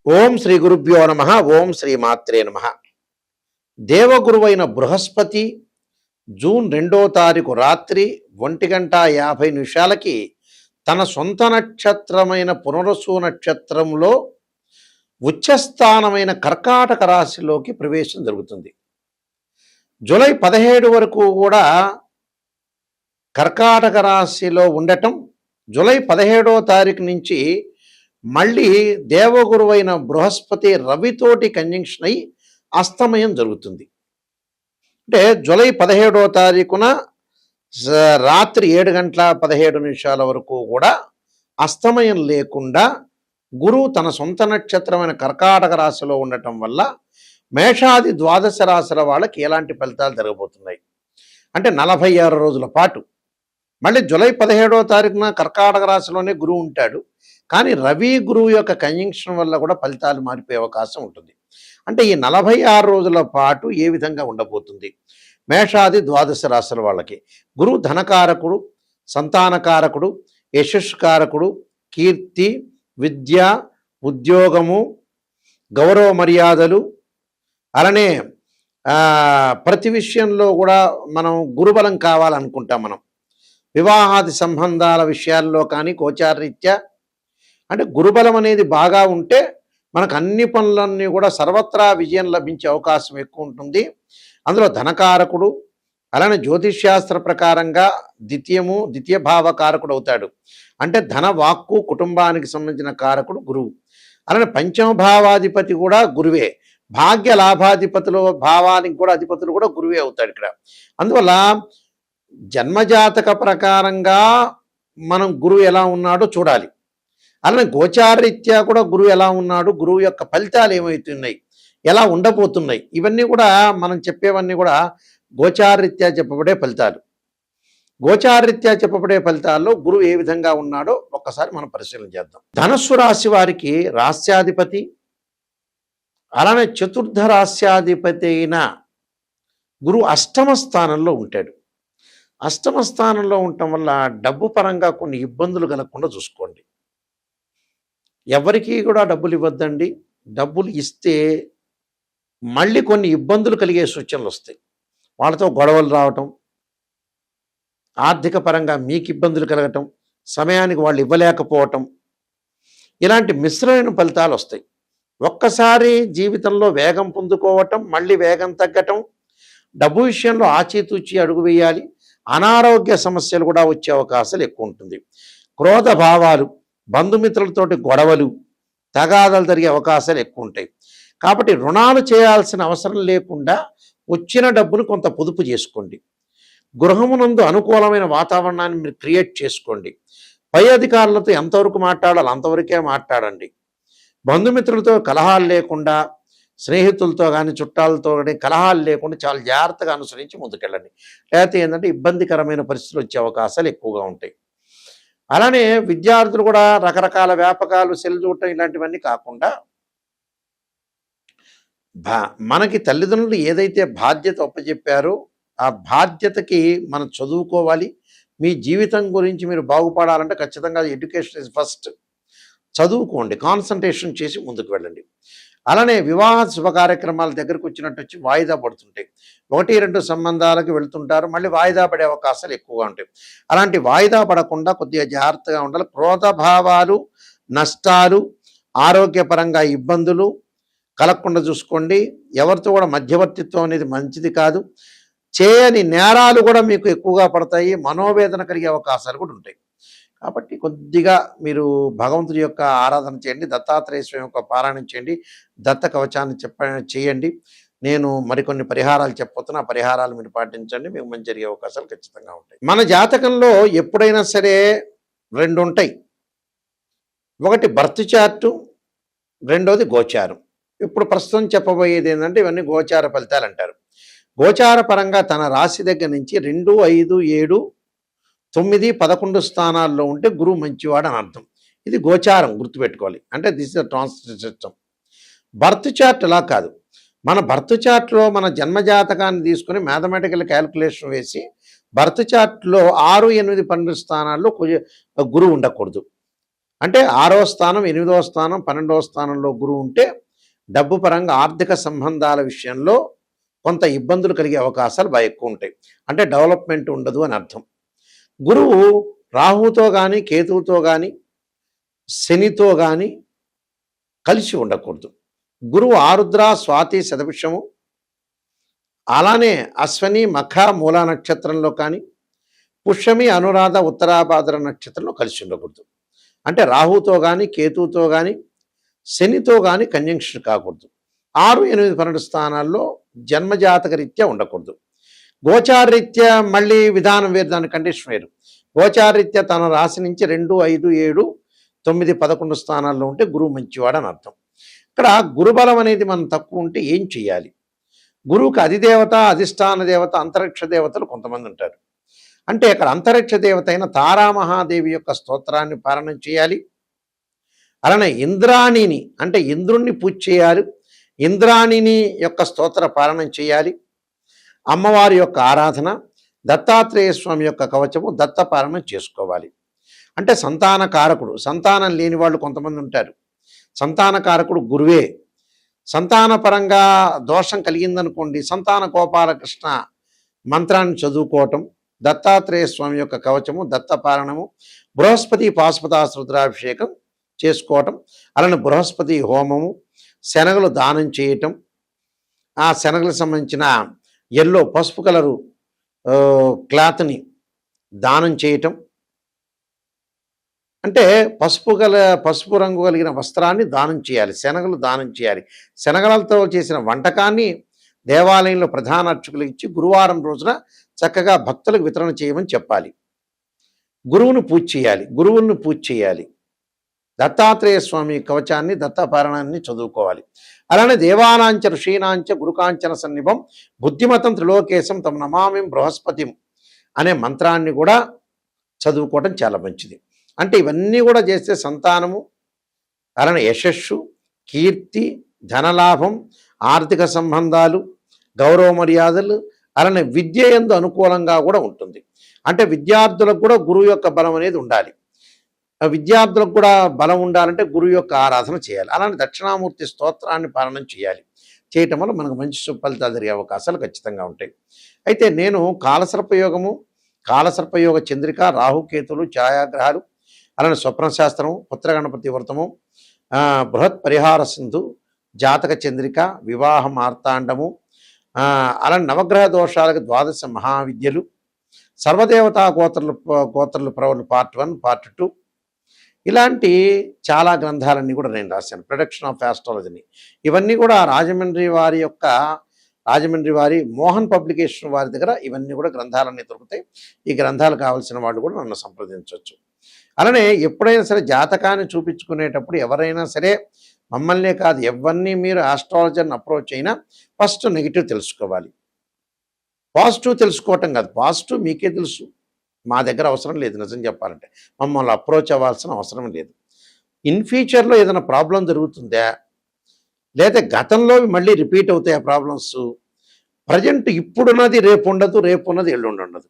ఓం శ్రీ గురుభ్యో నమ. ఓం శ్రీ మాత్రే నమ. దేవగురువైన బృహస్పతి జూన్ 2వ తారీఖు రాత్రి 1:50 తన సొంత నక్షత్రమైన పునరసు నక్షత్రంలో ఉచ్చస్థానమైన కర్కాటక రాశిలోకి ప్రవేశం జరుగుతుంది. జూలై 17 వరకు కూడా కర్కాటక రాశిలో ఉండటం, జూలై 17వ తారీఖు నుంచి మళ్ళీ దేవగురువైన బృహస్పతి రవితోటి కంజంక్షన్ అయి అస్తమయం జరుగుతుంది. అంటే జూలై 17వ తారీఖున రాత్రి 7:17 వరకు కూడా అస్తమయం లేకుండా గురువు తన సొంత నక్షత్రమైన కర్కాటక రాశిలో ఉండటం వల్ల మేషాది ద్వాదశ రాశుల వాళ్ళకి ఎలాంటి ఫలితాలు జరగబోతున్నాయి అంటే 46 రోజుల పాటు. మళ్ళీ జూలై 17వ తారీఖున కర్కాటక రాశిలోనే గురువు ఉంటాడు, కానీ రవి గురువు యొక్క కంజంక్షన్ వల్ల కూడా ఫలితాలు మారిపోయే అవకాశం ఉంటుంది. అంటే ఈ 46 రోజుల పాటు ఏ విధంగా ఉండబోతుంది మేషాది ద్వాదశ రాశుల వాళ్ళకి? గురువు ధనకారకుడు, సంతానకారకుడు, యశస్కారకుడు, కీర్తి, విద్య, ఉద్యోగము, గౌరవ మర్యాదలు, అలానే ప్రతి విషయంలో కూడా మనం గురుబలం కావాలనుకుంటాం. మనం వివాహాది సంబంధాల విషయాల్లో కానీ గోచారరీత్యా అంటే గురుబలం అనేది బాగా ఉంటే మనకు అన్ని పనులన్నీ కూడా సర్వత్రా విజయం లభించే అవకాశం ఎక్కువ ఉంటుంది. అందులో ధనకారకుడు, అలానే జ్యోతిష్శాస్త్ర ప్రకారంగా ద్వితీయ భావకారకుడు అవుతాడు. అంటే ధన, వాక్కు, కుటుంబానికి సంబంధించిన కారకుడు గురువు. అలానే పంచమ భావాధిపతి కూడా గురువే. భాగ్య లాభాధిపతులు, భావానికి కూడా అధిపతులు కూడా గురువే అవుతాడు ఇక్కడ. అందువల్ల జన్మజాతక ప్రకారంగా మనం గురువు ఎలా ఉన్నాడో చూడాలి. అలానే గోచారరీత్యా కూడా గురువు ఎలా ఉన్నాడు, గురువు యొక్క ఫలితాలు ఏమవుతున్నాయి, ఎలా ఉండబోతున్నాయి, ఇవన్నీ కూడా మనం చెప్పేవన్నీ కూడా గోచారరీత్యా చెప్పబడే ఫలితాలు. గోచారరీత్యా చెప్పబడే ఫలితాల్లో గురువు ఏ విధంగా ఉన్నాడో ఒక్కసారి మనం పరిశీలన చేద్దాం. ధనస్సు రాశి వారికి రాస్యాధిపతి, అలానే చతుర్థ రాస్యాధిపతి అయిన గురువు అష్టమ స్థానంలో ఉంటాడు. అష్టమ స్థానంలో ఉండటం వల్ల డబ్బు పరంగా కొన్ని ఇబ్బందులు కలగకుండా చూసుకోండి. ఎవరికి కూడా డబ్బులు ఇవ్వద్దండి. డబ్బులు ఇస్తే మళ్ళీ కొన్ని ఇబ్బందులు కలిగే సూచనలు వస్తాయి. వాళ్ళతో గొడవలు రావటం, ఆర్థిక పరంగా మీకు ఇబ్బందులు కలగటం, సమయానికి వాళ్ళు ఇవ్వలేకపోవటం, ఇలాంటి మిశ్రమైన ఫలితాలు వస్తాయి. ఒక్కసారి జీవితంలో వేగం పొందుకోవటం, మళ్ళీ వేగం తగ్గటం, డబ్బు విషయంలో ఆచితూచి అడుగు వేయాలి. అనారోగ్య సమస్యలు కూడా వచ్చే అవకాశాలు ఎక్కువ ఉంటుంది. క్రోధ భావాలు, బంధుమిత్రులతోటి గొడవలు, తగాదాలు జరిగే అవకాశాలు ఎక్కువ ఉంటాయి. కాబట్టి రుణాలు చేయాల్సిన అవసరం లేకుండా వచ్చిన డబ్బును కొంత పొదుపు చేసుకోండి. గృహమునందు అనుకూలమైన వాతావరణాన్ని మీరు క్రియేట్ చేసుకోండి. పై అధికారులతో ఎంతవరకు మాట్లాడాలో అంతవరకే మాట్లాడండి. బంధుమిత్రులతో కలహాలు లేకుండా, స్నేహితులతో కానీ చుట్టాలతో కానీ కలహాలు లేకుండా చాలా జాగ్రత్తగా అనుసరించి ముందుకెళ్ళండి. లేకపోతే ఏంటంటే ఇబ్బందికరమైన పరిస్థితులు వచ్చే అవకాశాలు ఎక్కువగా ఉంటాయి. అలానే విద్యార్థులు కూడా రకరకాల వ్యాపకాలు, సెల్ చూడటం ఇలాంటివన్నీ కాకుండా మనకి తల్లిదండ్రులు ఏదైతే బాధ్యత ఒప్పచెప్పారో ఆ బాధ్యతకి మనం చదువుకోవాలి. మీ జీవితం గురించి మీరు బాగుపడాలంటే ఖచ్చితంగా ఎడ్యుకేషన్ ఇస్ ఫస్ట్. చదువుకోండి, కాన్సన్ట్రేషన్ చేసి ముందుకు వెళ్ళండి. అలానే వివాహ శుభ కార్యక్రమాల దగ్గరకు వచ్చినట్టు వచ్చి వాయిదా పడుతుంటాయి. 1-2 సంబంధాలకు వెళ్తుంటారు, మళ్ళీ వాయిదా పడే అవకాశాలు ఎక్కువగా ఉంటాయి. అలాంటి వాయిదా పడకుండా కొద్దిగా జాగ్రత్తగా ఉండాలి. క్రోధ భావాలు, నష్టాలు, ఆరోగ్యపరంగా ఇబ్బందులు కలగకుండా చూసుకోండి. ఎవరితో కూడా మధ్యవర్తిత్వం అనేది మంచిది కాదు. చేయని నేరాలు కూడా మీకు ఎక్కువగా పడతాయి. మనోవేదన కలిగే అవకాశాలు కూడా ఉంటాయి. కాబట్టి కొద్దిగా మీరు భగవంతుడి యొక్క ఆరాధన చేయండి, దత్తాత్రేయ స్వామి యొక్క పారాయణం చేయండి, దత్త కవచాన్ని చేయండి. నేను మరికొన్ని పరిహారాలు చెప్పబోతున్నా. ఆ పరిహారాలు మీరు పాటించండి, మీకు మంచి జరిగే అవకాశాలు ఖచ్చితంగా ఉంటాయి. మన జాతకంలో ఎప్పుడైనా సరే 2 ఉంటాయి. ఒకటి బర్త్ చార్టు, రెండోది గోచారం. ఇప్పుడు ప్రస్తుతం చెప్పబోయేది ఏంటంటే ఇవన్నీ గోచార ఫలితాలు అంటారు. గోచార పరంగా తన రాశి దగ్గర నుంచి 2, 5, 7, 9, 11 స్థానాల్లో ఉంటే గురువు మంచివాడు అని అర్థం. ఇది గోచారం, గుర్తుపెట్టుకోవాలి. అంటే this is the translate system. Birth chart అలా కాదు. మన బర్త్ చార్ట్లో మన జన్మజాతకాన్ని తీసుకుని మ్యాథమెటికల్ క్యాలిక్యులేషన్ వేసి బర్త్ చార్ట్లో 6, 8, 12 స్థానాల్లో గురువు ఉండకూడదు. అంటే 6వ స్థానం, 8వ స్థానం, 12వ స్థానంలో గురువు ఉంటే డబ్బు పరంగా ఆర్థిక సంబంధాల విషయంలో కొంత ఇబ్బందులు కలిగే అవకాశాలు బాగా ఎక్కువ ఉంటాయి. అంటే డెవలప్మెంట్ ఉండదు అని అర్థం. గురువు రాహుతో కానీ, కేతువుతో కానీ, శనితో కానీ కలిసి ఉండకూడదు. గురువు ఆరుద్ర, స్వాతి, శతభిషము, అలానే అశ్వని, మఖ, మూల నక్షత్రంలో కానీ, పుష్యమి, అనురాధ, ఉత్తరాభాద్ర నక్షత్రంలో కలిసి ఉండకూడదు. అంటే రాహుతో కానీ, కేతువుతో కానీ, శనితో కానీ కంజంక్షన్ కాకూడదు. 6, 8, 12 స్థానాల్లో జన్మజాతక రీత్యా ఉండకూడదు. గోచారరీత్యా మళ్ళీ విధానం వేరు, దాని కండిషన్ వేరు. గోచారరీత్యా తన రాశి నుంచి 2, 5, 7, 9, 11 స్థానాల్లో ఉంటే గురువు మంచివాడని అర్థం. ఇక్కడ గురుబలం అనేది మనం తక్కువ ఉంటే ఏం చేయాలి? గురువుకి అధిదేవత, అధిష్టాన దేవత, అంతరిక్ష దేవతలు కొంతమంది ఉంటారు. అంటే అక్కడ అంతరిక్ష దేవత అయిన తారామహాదేవి యొక్క స్తోత్రాన్ని పారాయణం చేయాలి. అలానే ఇంద్రాణిని అంటే ఇంద్రుణ్ణి పూజ చేయాలి. ఇంద్రాణిని యొక్క స్తోత్ర పారాయణం చేయాలి. అమ్మవారి యొక్క ఆరాధన, దత్తాత్రేయ స్వామి యొక్క కవచము, దత్త పారాయణం చేసుకోవాలి. అంటే సంతాన కారకుడు, సంతానం లేని వాళ్ళు కొంతమంది ఉంటారు. సంతాన కారకుడు గురువే. సంతానపరంగా దోషం కలిగిందనుకోండి, సంతాన గోపాలకృష్ణ మంత్రాన్ని చదువుకోవటం, దత్తాత్రేయ స్వామి యొక్క కవచము, దత్తపారణము, బృహస్పతి పాశుపతాశ్రుద్రాభిషేకం చేసుకోవటం, అలానే బృహస్పతి హోమము, శనగలు దానం చేయటం, ఆ శనగలకు సంబంధించిన ఎల్లో పసుపు కలరు క్లాత్ని దానం చేయటం, అంటే పసుపు రంగు కలిగిన వస్త్రాన్ని దానం చేయాలి, శనగలు దానం చేయాలి. శనగలతో చేసిన వంటకాన్ని దేవాలయంలో ప్రధాన అర్చకులకు ఇచ్చి గురువారం రోజున చక్కగా భక్తులకు వితరణ చేయమని చెప్పాలి. గురువును పూజ చేయాలి. దత్తాత్రేయ స్వామి కవచాన్ని, దత్తపారాయణాన్ని చదువుకోవాలి. అలానే దేవానాంచ ఋషీనాంచ గురుకాంచన సన్నిభం బుద్ధిమతం త్రిలోకేశం తమ నమామిం బృహస్పతిం అనే మంత్రాన్ని కూడా చదువుకోవటం చాలా మంచిది. అంటే ఇవన్నీ కూడా చేస్తే సంతానము, అలానే యశస్సు, కీర్తి, ధనలాభం, ఆర్థిక సంబంధాలు, గౌరవ మర్యాదలు, అలానే విద్య యందు అనుకూలంగా కూడా ఉంటుంది. అంటే విద్యార్థులకు కూడా గురువు యొక్క బలం అనేది ఉండాలి. విద్యార్థులకు కూడా బలం ఉండాలంటే గురువు యొక్క ఆరాధన చేయాలి. అలానే దక్షిణామూర్తి స్తోత్రాన్ని పారాయణం చేయాలి. చేయటం వల్ల మనకు మంచి ఫలితాలు జరిగే అవకాశాలు ఖచ్చితంగా ఉంటాయి. అయితే నేను కాలసర్పయోగ చంద్రిక, రాహుకేతులు, ఛాయాగ్రహాలు, అలానే స్వప్నశాస్త్రము, పుత్రగణపతి వ్రతము, బృహత్ పరిహార సింధు, జాతక చంద్రిక, వివాహ మార్తాండము, అలానే నవగ్రహ దోషాలకు 12 మహావిద్యలు, సర్వదేవతా గోత్రలు ప్రవలు పార్ట్ 1, పార్ట్ 2, ఇలాంటి చాలా గ్రంథాలన్నీ కూడా నేను రాశాను. ప్రొడక్షన్ ఆఫ్ ఆస్ట్రాలజీని ఇవన్నీ కూడా రాజమండ్రి వారి మోహన్ పబ్లికేషన్ వారి దగ్గర ఇవన్నీ కూడా గ్రంథాలన్నీ దొరుకుతాయి. ఈ గ్రంథాలు కావాల్సిన వాళ్ళు కూడా నన్ను సంప్రదించవచ్చు. అలానే ఎప్పుడైనా సరే జాతకాన్ని చూపించుకునేటప్పుడు ఎవరైనా సరే మమ్మల్నే కాదు ఎవరిని మీరు ఆస్ట్రాలజర్ని అప్రోచ్ అయినా ఫస్ట్ నెగిటివ్ తెలుసుకోవాలి. పాజిటివ్ తెలుసుకోవటం కాదు, పాజిటివ్ మీకే తెలుసు, మా దగ్గర అవసరం లేదు. నిజం చెప్పాలంటే మమ్మల్ని అప్రోచ్ అవ్వాల్సిన అవసరం లేదు. ఇన్ ఫ్యూచర్లో ఏదైనా ప్రాబ్లం జరుగుతుందా, లేదా గతంలో మళ్ళీ రిపీట్ అవుతాయి ఆ ప్రాబ్లమ్స్, ప్రజెంట్ ఇప్పుడున్నది రేపు ఉండదు, రేపు ఉన్నది ఎల్లుండి ఉండదు.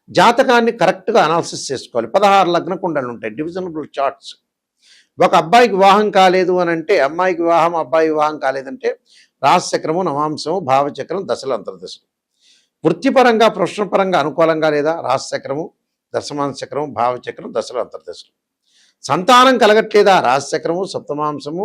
జాతకాన్ని కరెక్ట్గా అనాలిసిస్ చేసుకోవాలి. 16 లగ్న కుండలు ఉంటాయి, డివిజనబుల్ చార్ట్స్. ఒక అబ్బాయికి వివాహం కాలేదు అని అంటే, అమ్మాయికి వివాహం, అబ్బాయి వివాహం కాలేదంటే రాశిచక్రము, నవాంశము, భావచక్రం, దశలు, అంతర్దశలు. వృత్తిపరంగా, ప్రొఫెషనల్ అనుకూలంగా లేదా రాశిచక్రము, దశమాంశ చక్రము, భావచక్రం, దశలు, అంతర్దశలు. సంతానం కలగట్లేదా రాశిచక్రము, సప్తమాంశము,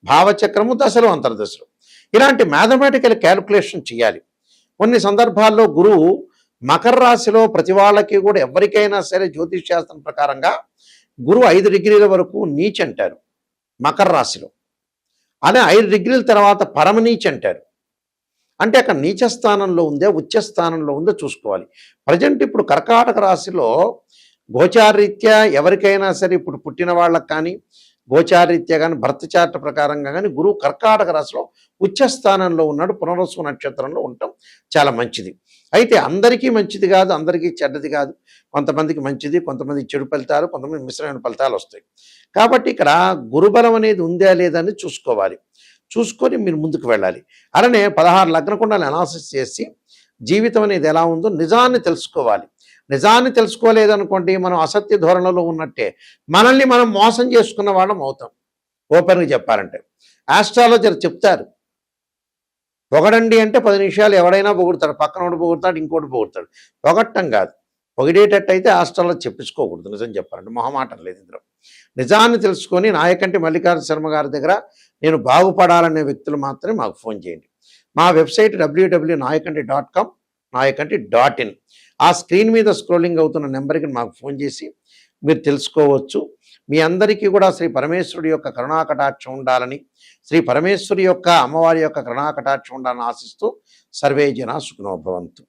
భావచక్రము, దశలు, అంతర్దశలు. ఇలాంటి మ్యాథమెటికల్ క్యాలిక్యులేషన్ చేయాలి. కొన్ని సందర్భాల్లో గురువు మకర రాశిలో ప్రతి వాళ్ళకి కూడా ఎవరికైనా సరే జ్యోతిష్ శాస్త్రం ప్రకారంగా గురువు 5 డిగ్రీల వరకు నీచ్ అంటారు మకర రాశిలో. అనే 5 డిగ్రీల తర్వాత పరమనీచ్ అంటారు. అంటే అక్కడ నీచ స్థానంలో ఉందే, ఉచ్చ స్థానంలో ఉందో చూసుకోవాలి. ప్రజెంట్ ఇప్పుడు కర్కాటక రాశిలో గోచారరీత్యా ఎవరికైనా సరే ఇప్పుడు పుట్టిన వాళ్ళకి కానీ, గోచారరీత్యా కానీ, భర్త చార్ట్ ప్రకారంగా కానీ గురువు కర్కాటక రాశిలో ఉచ్చ స్థానంలో ఉన్నాడు. పునర్వసు నక్షత్రంలో ఉండటం చాలా మంచిది. అయితే అందరికీ మంచిది కాదు, అందరికీ చెడ్డది కాదు. కొంతమందికి మంచిది, కొంతమందికి చెడు ఫలితాలు, కొంతమంది మిశ్రమైన ఫలితాలు వస్తాయి. కాబట్టి ఇక్కడ గురుబలం అనేది ఉందా లేదా అని చూసుకోవాలి. చూసుకొని మీరు ముందుకు వెళ్ళాలి. అలానే 16 లగ్న కుండలు అనాలిసిస్ చేసి జీవితం అనేది ఎలా ఉందో నిజాన్ని తెలుసుకోవాలి. నిజాన్ని తెలుసుకోలేదనుకోండి మనం అసత్య ధోరణిలో ఉన్నట్టే. మనల్ని మనం మోసం చేసుకున్న వాళ్ళం అవుతాం. ఓపెన్గా చెప్పాలంటే ఆస్ట్రాలజర్ చెప్తారు, పొగడండి అంటే 10 నిమిషాలు ఎవడైనా పొగుడతాడు, పక్కనోడు పొగుడతాడు, ఇంకోటి పొగుడతాడు. పొగట్టం కాదు, పొగిడేటట్టయితే ఆస్ట్రాలజీ చెప్పించుకోకూడదు. నిజం చెప్పాలంటే మొహమాటం లేదు ఇందులో. నిజాన్ని తెలుసుకొని నాయకంటి మల్లికార్జున శర్మ గారి దగ్గర నేను బాగుపడాలనే వ్యక్తులు మాత్రమే మాకు ఫోన్ చేయండి. మా వెబ్సైట్ www.nayakanti.com, nayakanti.in. ఆ స్క్రీన్ మీద స్క్రోలింగ్ అవుతున్న నెంబర్కి మాకు ఫోన్ చేసి మీరు తెలుసుకోవచ్చు. మీ అందరికీ కూడా శ్రీ పరమేశ్వరుడి యొక్క కరుణాకటాక్షం ఉండాలని, శ్రీ పరమేశ్వరి యొక్క అమ్మవారి యొక్క కరుణాకటాక్షం ఉండాలని ఆశిస్తూ సర్వే జనా సుఖినో భవంతు.